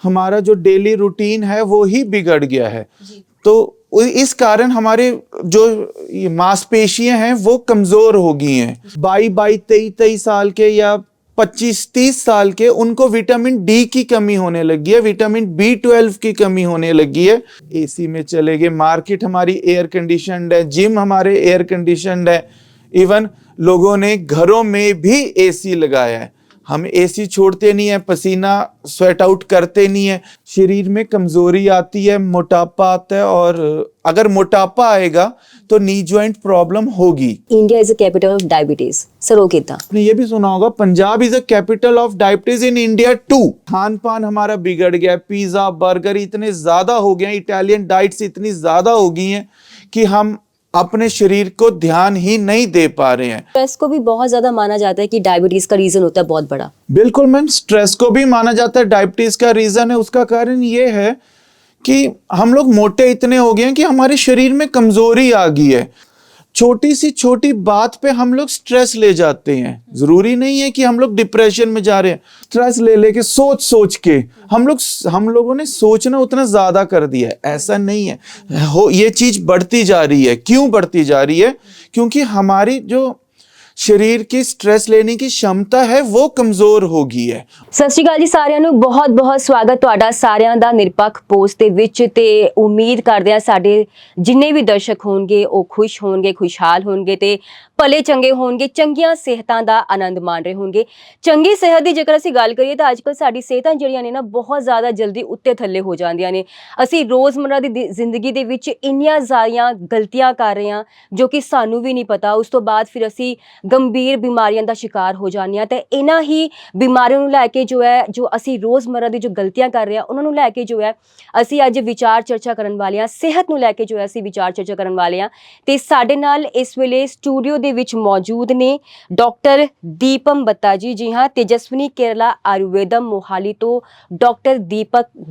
हमारा जो daily routine है वो ही बिगड़ गया है। तो इस कारण हमारे जो ये मांसपेशियां हैं वो कमजोर हो गई हैं। 22-23 साल के या 25-30 साल के उनको विटामिन डी की कमी होने लगी है, विटामिन B12 की कमी होने लगी है। एसी में चले गए, मार्केट हमारी एयर कंडीशनड है, जिम हमारे एयर कंडीशनड है, इवन लोगों ने घरों में भी एसी लगाया है। हम एसी छोड़ते नहीं है, पसीना स्वेट आउट करते नहीं है, शरीर में कमजोरी आती है, मोटापा आता है, और अगर मोटापा आएगा तो नी जॉइंट प्रॉब्लम होगी। India is a capital of diabetes sir, वो कितना आपने ये भी सुना होगा, Punjab is a capital of diabetes in India too. खान पान हमारा बिगड़ गया, पिज्जा बर्गर इतने ज्यादा हो गए, इटालियन डाइट्स इतनी ज्यादा हो गई हैं कि हम अपने शरीर को ध्यान ही नहीं दे पा रहे हैं। स्ट्रेस को भी बहुत ज्यादा माना जाता है कि डायबिटीज का रीजन होता है बहुत बड़ा। बिल्कुल मैम, स्ट्रेस को भी माना जाता है डायबिटीज का रीजन है। उसका कारण ये है कि हम लोग मोटे इतने हो गए हैं कि हमारे शरीर में कमजोरी आ गई है। छोटी सी छोटी बात पे हम लोग स्ट्रेस ले जाते हैं। जरूरी नहीं है कि हम लोग डिप्रेशन में जा रहे हैं, स्ट्रेस ले लेके सोच के हम लोगों ने सोचना उतना ज्यादा कर दिया है। ऐसा नहीं है, ये चीज बढ़ती जा रही है। क्यों बढ़ती जा रही है? क्योंकि हमारी जो शरीर की स्ट्रेस लेने की क्षमता है वो कमਜ਼ੋਰ ਹੋ ਗਈ ਹੈ। ਸਤਿ ਸ਼੍ਰੀ ਅਕਾਲ ਜੀ ਸਾਰਿਆਂ ਨੂੰ, ਬਹੁਤ ਸਵਾਗਤ ਤੁਹਾਡਾ ਸਾਰਿਆਂ ਦਾ ਨਿਰਪੱਖ ਪੋਸਟ ਦੇ ਵਿੱਚ। ਤੇ ਉਮੀਦ ਕਰਦੇ ਆ ਸਾਡੇ ਜਿੰਨੇ ਵੀ ਦਰਸ਼ਕ ਹੋਣਗੇ ਉਹ ਖੁਸ਼ ਹੋਣਗੇ, ਖੁਸ਼ਹਾਲ ਹੋਣਗੇ ਤੇ ਭਲੇ ਚੰਗੇ ਹੋਣਗੇ, ਚੰਗੀਆਂ ਸਿਹਤਾਂ ਦਾ ਆਨੰਦ ਮਾਣ ਰਹੇ ਹੋਣਗੇ। ਚੰਗੀ ਸਿਹਤ ਦੀ ਜੇਕਰ ਅਸੀਂ ਗੱਲ ਕਰੀਏ ਤਾਂ ਅੱਜਕੱਲ ਸਾਡੀ ਸਿਹਤਾਂ ਜਿਹੜੀਆਂ ਨੇ ਨਾ ਬਹੁਤ ਜ਼ਿਆਦਾ ਜਲਦੀ ਉੱਤੇ ਥੱਲੇ ਹੋ ਜਾਂਦੀਆਂ ਨੇ। ਅਸੀਂ ਰੋਜ਼ਮर्रा ਦੀ ਜ਼ਿੰਦਗੀ ਦੇ ਵਿੱਚ ਇੰਨੀਆਂ ਜ਼ਿਆਦੀਆਂ ਗਲਤੀਆਂ ਕਰ ਰਹੇ ਹਾਂ ਜੋ ਕਿ ਸਾਨੂੰ ਵੀ ਨਹੀਂ ਪਤਾ। ਉਸ ਤੋਂ ਬਾਅਦ ਫਿਰ ਅਸੀਂ ਗੰਭੀਰ ਬਿਮਾਰੀਆਂ ਦਾ ਸ਼ਿਕਾਰ ਹੋ ਜਾਂਦੇ ਹਾਂ। ਤੇ ਇਹਨਾਂ ਹੀ ਬਿਮਾਰੀਆਂ ਨੂੰ ਲੈ ਕੇ ਜੋ ਅਸੀਂ ਰੋਜ਼ਮर्रा ਦੀ ਜੋ ਗਲਤੀਆਂ ਕਰ ਰਹੇ ਹਾਂ ਉਹਨਾਂ ਨੂੰ ਲੈ ਕੇ ਅਸੀਂ ਅੱਜ ਵਿਚਾਰ ਚਰਚਾ ਕਰਨ ਵਾਲੇ ਹਾਂ। ਸਿਹਤ ਨੂੰ ਲੈ ਕੇ ਅਸੀਂ ਵਿਚਾਰ ਚਰਚਾ ਕਰਨ ਵਾਲੇ ਹਾਂ। ਤੇ ਸਾਡੇ ਨਾਲ ਇਸ ਵੇਲੇ ਸਟੂਡੀਓ ਦੇ ਵਿੱਚ ਮੌਜੂਦ ਨੇ ਡਾਕਟਰ ਦੀਪਮ ਬੱਤਾ ਜੀ। ਜੀ ਹਾਂ, ਤੇਜਸਵਨੀ ਕੇਰਲਾ ਆਯੁਰਵੇਦਮ ਮੋਹਾਲੀ ਤੋਂ ਡਾਕਟਰ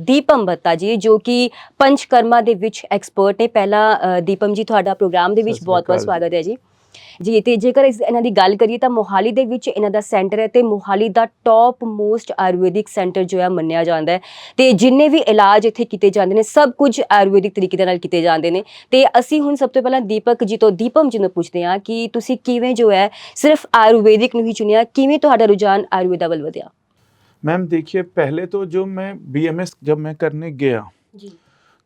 ਦੀਪਮ ਬੱਤਾ ਜੀ ਜੋ ਕਿ ਪੰਚਕਰਮਾ ਦੇ ਵਿੱਚ ਐਕਸਪਰਟ ਨੇ। ਪਹਿਲਾਂ ਦੀਪਮ ਜੀ ਤੁਹਾਡਾ ਪ੍ਰੋਗਰਾਮ ਦੇ ਵਿੱਚ ਬਹੁਤ ਸਵਾਗਤ ਹੈ ਜੀ। ਜੀ, ਤੇ ਜੇਕਰ ਇਹਨਾਂ ਦੀ ਗੱਲ ਕਰੀਏ ਤਾਂ ਮੋਹਾਲੀ ਦੇ ਵਿੱਚ ਇਹਨਾਂ ਦਾ ਸੈਂਟਰ ਹੈ ਤੇ ਮੋਹਾਲੀ ਦਾ ਟੌਪ ਮੋਸਟ ਆਯੁਰਵੈਦਿਕ ਸੈਂਟਰ ਜੋ ਹੈ ਮੰਨਿਆ ਜਾਂਦਾ ਹੈ। ਤੇ ਜਿੰਨੇ ਵੀ ਇਲਾਜ ਇੱਥੇ ਕੀਤੇ ਜਾਂਦੇ ਨੇ ਸਭ ਕੁਝ ਆਯੁਰਵੈਦਿਕ ਤਰੀਕੇ ਦੇ ਨਾਲ ਕੀਤੇ ਜਾਂਦੇ ਨੇ। ਤੇ ਅਸੀਂ ਹੁਣ ਸਭ ਤੋਂ ਪਹਿਲਾਂ ਦੀਪਮ ਜੀ ਨੂੰ ਪੁੱਛਦੇ ਹਾਂ ਕਿ ਤੁਸੀਂ ਕਿਵੇਂ ਸਿਰਫ ਆਯੁਰਵੈਦਿਕ ਨੂੰ ਹੀ ਚੁਣਿਆ, ਕਿਵੇਂ ਤੁਹਾਡਾ रुझान आयुर्वेदा ਵੱਲ ਵਧਿਆ? मैम देखिए, पहले तो जो मैं BMS जब मैं करने गया जी,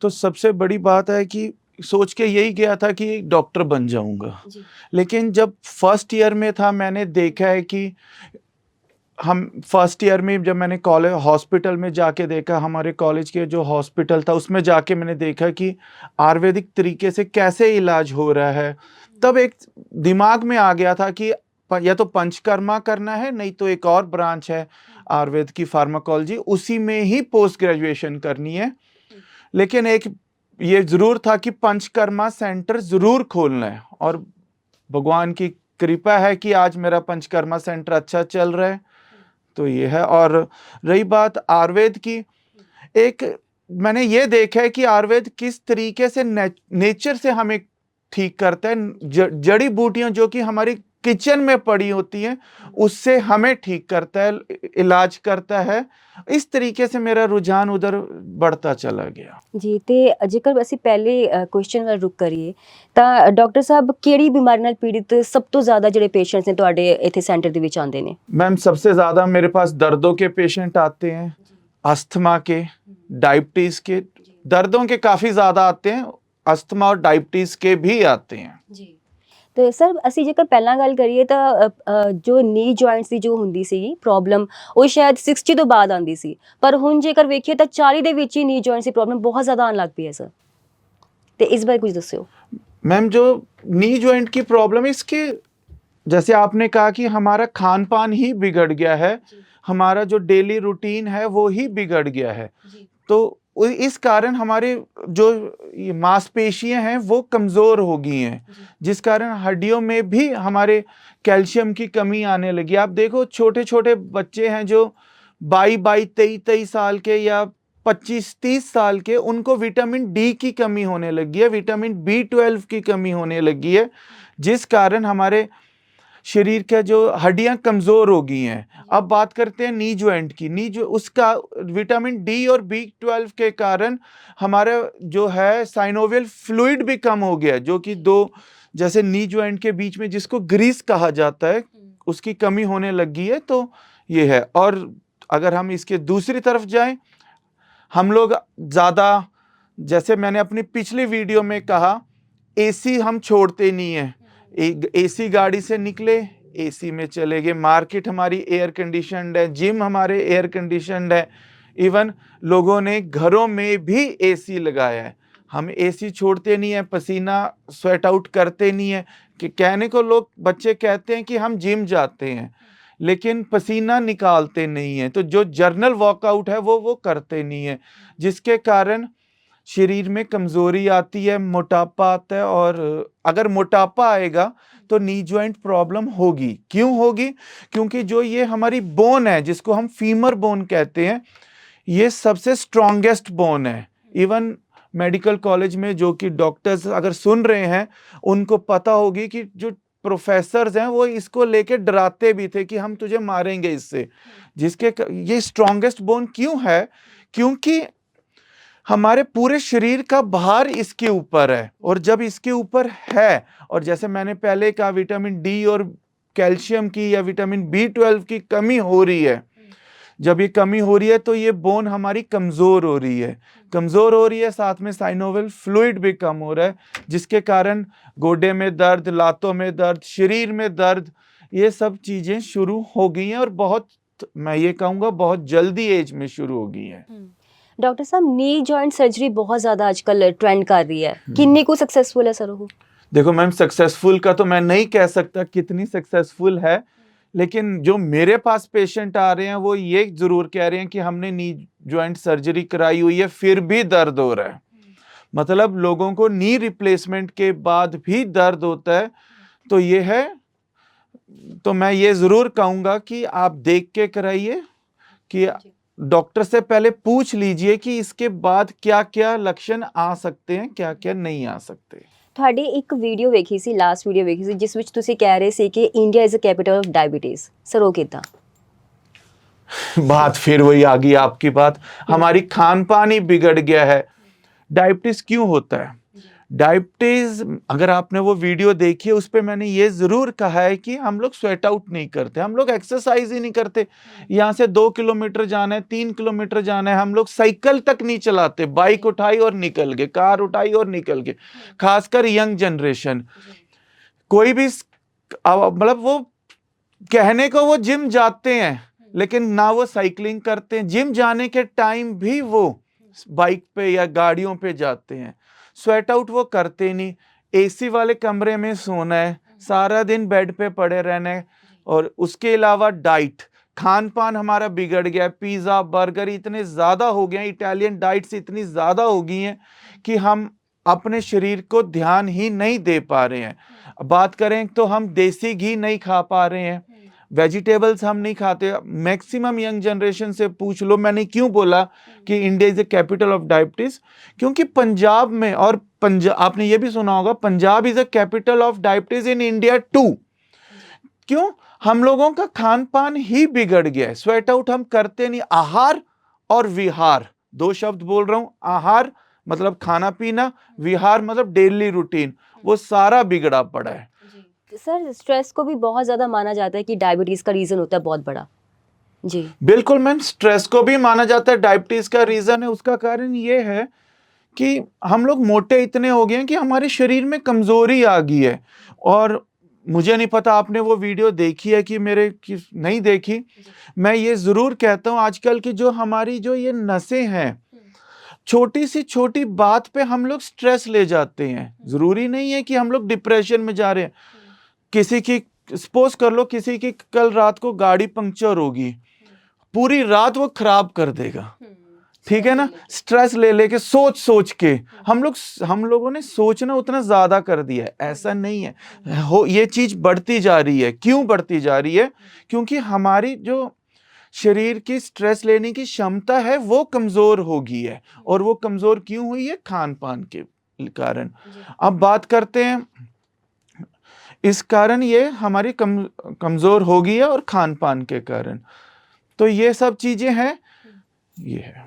तो सबसे बड़ी बात है कि सोच के यही गया था कि डॉक्टर बन जाऊंगा। लेकिन जब फर्स्ट ईयर में था मैंने देखा है कि हम फर्स्ट ईयर में जब मैंने कॉलेज हॉस्पिटल में जाके देखा, हमारे कॉलेज के जो हॉस्पिटल था उसमें जाके मैंने देखा कि आयुर्वेदिक तरीके से कैसे इलाज हो रहा है। तब एक दिमाग में आ गया था कि या तो पंचकर्मा करना है, नहीं तो एक और ब्रांच है आयुर्वेद की फार्माकोलॉजी, उसी में ही पोस्ट ग्रेजुएशन करनी है। लेकिन एक ये जरूर था कि पंचकर्मा सेंटर जरूर खोलना है, और भगवान की कृपा है कि आज मेरा पंचकर्मा सेंटर अच्छा चल रहा है। तो ये है। और रही बात आयुर्वेद की, एक मैंने ये देखा है कि आयुर्वेद किस तरीके से नेचर से हमें ठीक करता है। जड़ी बूटियां जो कि हमारी किचन में पड़ी होती हैं उससे हमें ठीक करता है, इलाज करता है। इस तरीके से मेरा रुझान उधर बढ़ता चला गया जी। ਤੇ ਜੇਕਰ ਅਸੀਂ ਪਹਿਲੇ ਕੁਐਸਚਨ ਵੱਲ ਰੁਕ ਕਰੀਏ ਤਾਂ ਡਾਕਟਰ ਸਾਹਿਬ ਕਿਹੜੀ ਬਿਮਾਰੀ ਨਾਲ ਪੀੜਿਤ ਸਭ ਤੋਂ ਜ਼ਿਆਦਾ ਜਿਹੜੇ ਪੇਸ਼ੈਂਟਸ ਨੇ ਤੁਹਾਡੇ ਇੱਥੇ ਸੈਂਟਰ ਦੇ ਵਿੱਚ ਆਉਂਦੇ ਨੇ? मैम सबसे ज़्यादा मेरे पास दर्दों के पेशेंट आते हैं, अस्थमा के, डायबिटीज़ के। दर्दों के काफ़ी ज़्यादा आते हैं, अस्थमा और डायबिटीज़ के भी आते हैं ਜੀ। ਤੇ ਸਰ ਅਸੀਂ ਜੇਕਰ ਪਹਿਲਾਂ ਗੱਲ ਕਰੀਏ ਤਾਂ ਜੋ ਨੀ ਜੁਆਇੰਟਸ ਦੀ ਜੋ ਹੁੰਦੀ ਸੀ ਪ੍ਰੋਬਲਮ ਉਹ ਸ਼ਾਇਦ 60 ਤੋਂ ਬਾਅਦ ਆਉਂਦੀ ਸੀ, ਪਰ ਹੁਣ ਜੇਕਰ ਵੇਖੀਏ ਤਾਂ 40 ਦੇ ਵਿੱਚ ਹੀ ਨੀ ਜੁਆਇੰਟਸ ਦੀ ਪ੍ਰੋਬਲਮ ਬਹੁਤ ਜ਼ਿਆਦਾ ਆਉਣ ਲੱਗ ਪਈ ਹੈ ਸਰ। ਤੇ ਇਸ ਬਾਰੇ ਕੁਝ ਦੱਸਿਓ। मैम जो नी जॉइंट की प्रॉब्लम है, इसके जैसे आपने कहा कि हमारा खान पान ही बिगड़ गया है, हमारा जो डेली रूटीन है वो ही बिगड़ गया है। तो इस कारण हमारे जो ये मांसपेशियां हैं वो कमज़ोर हो गई हैं, जिस कारण हड्डियों में भी हमारे कैल्शियम की कमी आने लगी। आप देखो छोटे छोटे बच्चे हैं जो 22-23 साल के या 25-30 साल के, उनको विटामिन डी की कमी होने लगी है, विटामिन B12 की कमी होने लगी है, जिस कारण हमारे शरीर का जो हड्डियां कमजोर हो गई हैं। अब बात करते हैं नी ज्वाइंट की। उसका विटामिन डी और B12 के कारण हमारा जो है साइनोवियल फ्लूइड भी कम हो गया, जो कि दो जैसे नी ज्वाइंट के बीच में जिसको ग्रीस कहा जाता है, उसकी कमी होने लगी है। तो ये है। और अगर हम इसके दूसरी तरफ जाएं, हम लोग ज्यादा, जैसे मैंने अपनी पिछली वीडियो में कहा, एसी हम छोड़ते नहीं है। एसी गाड़ी से निकले, एसी में चले गए, मार्केट हमारी एयर कंडीशनड है, जिम हमारे एयर कंडीशनड है, इवन लोगों ने घरों में भी एसी लगाया है। हम एसी छोड़ते नहीं है, पसीना स्वेट आउट करते नहीं है। कि कहने को लोग बच्चे कहते हैं कि हम जिम जाते हैं, लेकिन पसीना निकालते नहीं है। तो जो जर्नल वर्कआउट है वो करते नहीं है, जिसके कारण शरीर में कमजोरी आती है, मोटापा आता है। और अगर मोटापा आएगा तो नी ज्वाइंट प्रॉब्लम होगी। क्यों होगी? क्योंकि जो ये हमारी बोन है, जिसको हम फीमर बोन कहते हैं, ये सबसे स्ट्रॉन्गेस्ट बोन है। इवन मेडिकल कॉलेज में जो कि डॉक्टर्स अगर सुन रहे हैं, उनको पता होगी कि जो प्रोफेसर्स हैं वो इसको लेके डराते भी थे कि हम तुझे मारेंगे इससे। ये स्ट्रॉन्गेस्ट बोन क्यों है? क्योंकि हमारे पूरे शरीर का भार इसके ऊपर है। और जब इसके ऊपर है, और जैसे मैंने पहले कहा, विटामिन डी और कैल्शियम की या विटामिन B12 की कमी हो रही है, जब ये कमी हो रही है तो ये बोन हमारी कमजोर हो रही है, साथ में साइनोवियल फ्लूइड भी कम हो रहा है, जिसके कारण गोडे में दर्द, लातों में दर्द, शरीर में दर्द, ये सब चीजें शुरू हो गई हैं। और बहुत, मैं ये कहूँगा, बहुत जल्दी एज में शुरू हो गई है। डॉक्टर साहब, नी जॉइंट सर्जरी बहुत ज्यादा आजकल ट्रेंड कर रही है, कितनी को सक्सेसफुल है सर वो? देखो मैम, सक्सेसफुल का तो मैं नहीं कह सकता कितनी सक्सेसफुल है, लेकिन जो मेरे पास पेशेंट आ रहे हैं वो ये जरूर कह रहे हैं कि हमने नी जॉइंट सर्जरी कराई हुई है, फिर भी दर्द हो रहा है। मतलब लोगों को नी रिप्लेसमेंट के बाद भी दर्द होता है। तो ये है, तो मैं ये जरूर कहूंगा कि आप देख के कराइए, कि डॉक्टर से पहले पूछ लीजिए कि इसके बाद क्या क्या लक्षण आ सकते हैं, क्या क्या नहीं आ सकते। ਤੁਹਾਡੀ ਇੱਕ ਵੀਡੀਓ ਵੇਖੀ ਸੀ, ਲਾਸਟ ਵੀਡੀਓ ਵੇਖੀ ਸੀ, ਜਿਸ ਵਿੱਚ ਤੁਸੀਂ ਕਹਿ ਰਹੇ ਸੀ ਕਿ India is a capital of diabetes. Sir ਉਹ ਕਿੱਦਾਂ? बात फिर वही आ गई आपकी बात, हमारी खान पान ही बिगड़ गया है। डायबिटीज क्यों होता है? डायबिटीज, अगर आपने वो वीडियो देखी है, उस पे मैंने ये जरूर कहा है कि हम लोग स्वेट आउट नहीं करते, हम लोग एक्सरसाइज ही नहीं करते। यहाँ से 2 किलोमीटर जाना है, 3 किलोमीटर जाना है, हम लोग साइकिल तक नहीं चलाते, बाइक उठाई और निकल गए, कार उठाई और निकल गए। खासकर यंग जनरेशन, कोई भी मतलब वो कहने को वो जिम जाते हैं, लेकिन ना वो साइकिलिंग करते हैं। जिम जाने के टाइम भी वो बाइक पे या गाड़ियों पे जाते हैं। स्वेट आउट वो करते नहीं। एसी वाले कमरे में सोना है, सारा दिन बेड पे पड़े रहना है। और उसके अलावा डाइट, खान पान हमारा बिगड़ गया है। पिज्जा, बर्गर इतने ज्यादा हो गए हैं, इटालियन डाइट्स इतनी ज्यादा हो गई हैं कि हम अपने शरीर को ध्यान ही नहीं दे पा रहे हैं। बात करें तो हम देसी घी नहीं खा पा रहे हैं, वेजिटेबल्स हम नहीं खाते। मैक्सिमम यंग जनरेशन से पूछ लो, मैंने क्यों बोला कि India is the capital of diabetes, क्योंकि पंजाब में, और पंजाब आपने ये भी सुना होगा, Punjab is the capital of diabetes in India too. क्यों? हम लोगों का खान पान ही बिगड़ गया है। स्वेट आउट हम करते नहीं। आहार और विहार, दो शब्द बोल रहा हूं। आहार मतलब खाना पीना, विहार मतलब डेली रूटीन, वो सारा बिगड़ा पड़ा है। सर, स्ट्रेस को भी बहुत ज्यादा माना जाता है कि डायबिटीज का रीजन होता है बहुत बड़ा। जी बिल्कुल मैम, स्ट्रेस को भी माना जाता है डायबिटीज का रीजन है। उसका कारण ये है कि हम लोग मोटे इतने हो गए हैं कि हमारे शरीर में कमजोरी आ गई है। और मुझे नहीं पता आपने वो वीडियो देखी है कि नहीं देखी। मैं ये जरूर कहता हूं, आजकल की जो हमारी जो ये नसें हैं, छोटी सी छोटी बात पे हम लोग स्ट्रेस ले जाते हैं। जरूरी नहीं है कि हम लोग डिप्रेशन में जा रहे हैं। किसी की, सपोज कर लो, किसी की कल रात को गाड़ी पंक्चर होगी, पूरी रात वो खराब कर देगा, ठीक है ना? स्ट्रेस ले लेके, सोच के हम लोगों ने सोचना उतना ज्यादा कर दिया है। ऐसा नहीं है, ये चीज बढ़ती जा रही है। क्यों बढ़ती जा रही है? क्योंकि हमारी जो शरीर की स्ट्रेस लेने की क्षमता है वो कमजोर हो गई है। और वो कमजोर क्यों हुई है? खान पान के कारण। अब बात करते हैं, इस कारण ये हमारी कमजोर हो गई है और खान पान के कारण। तो ये सब चीजें हैं, ये है।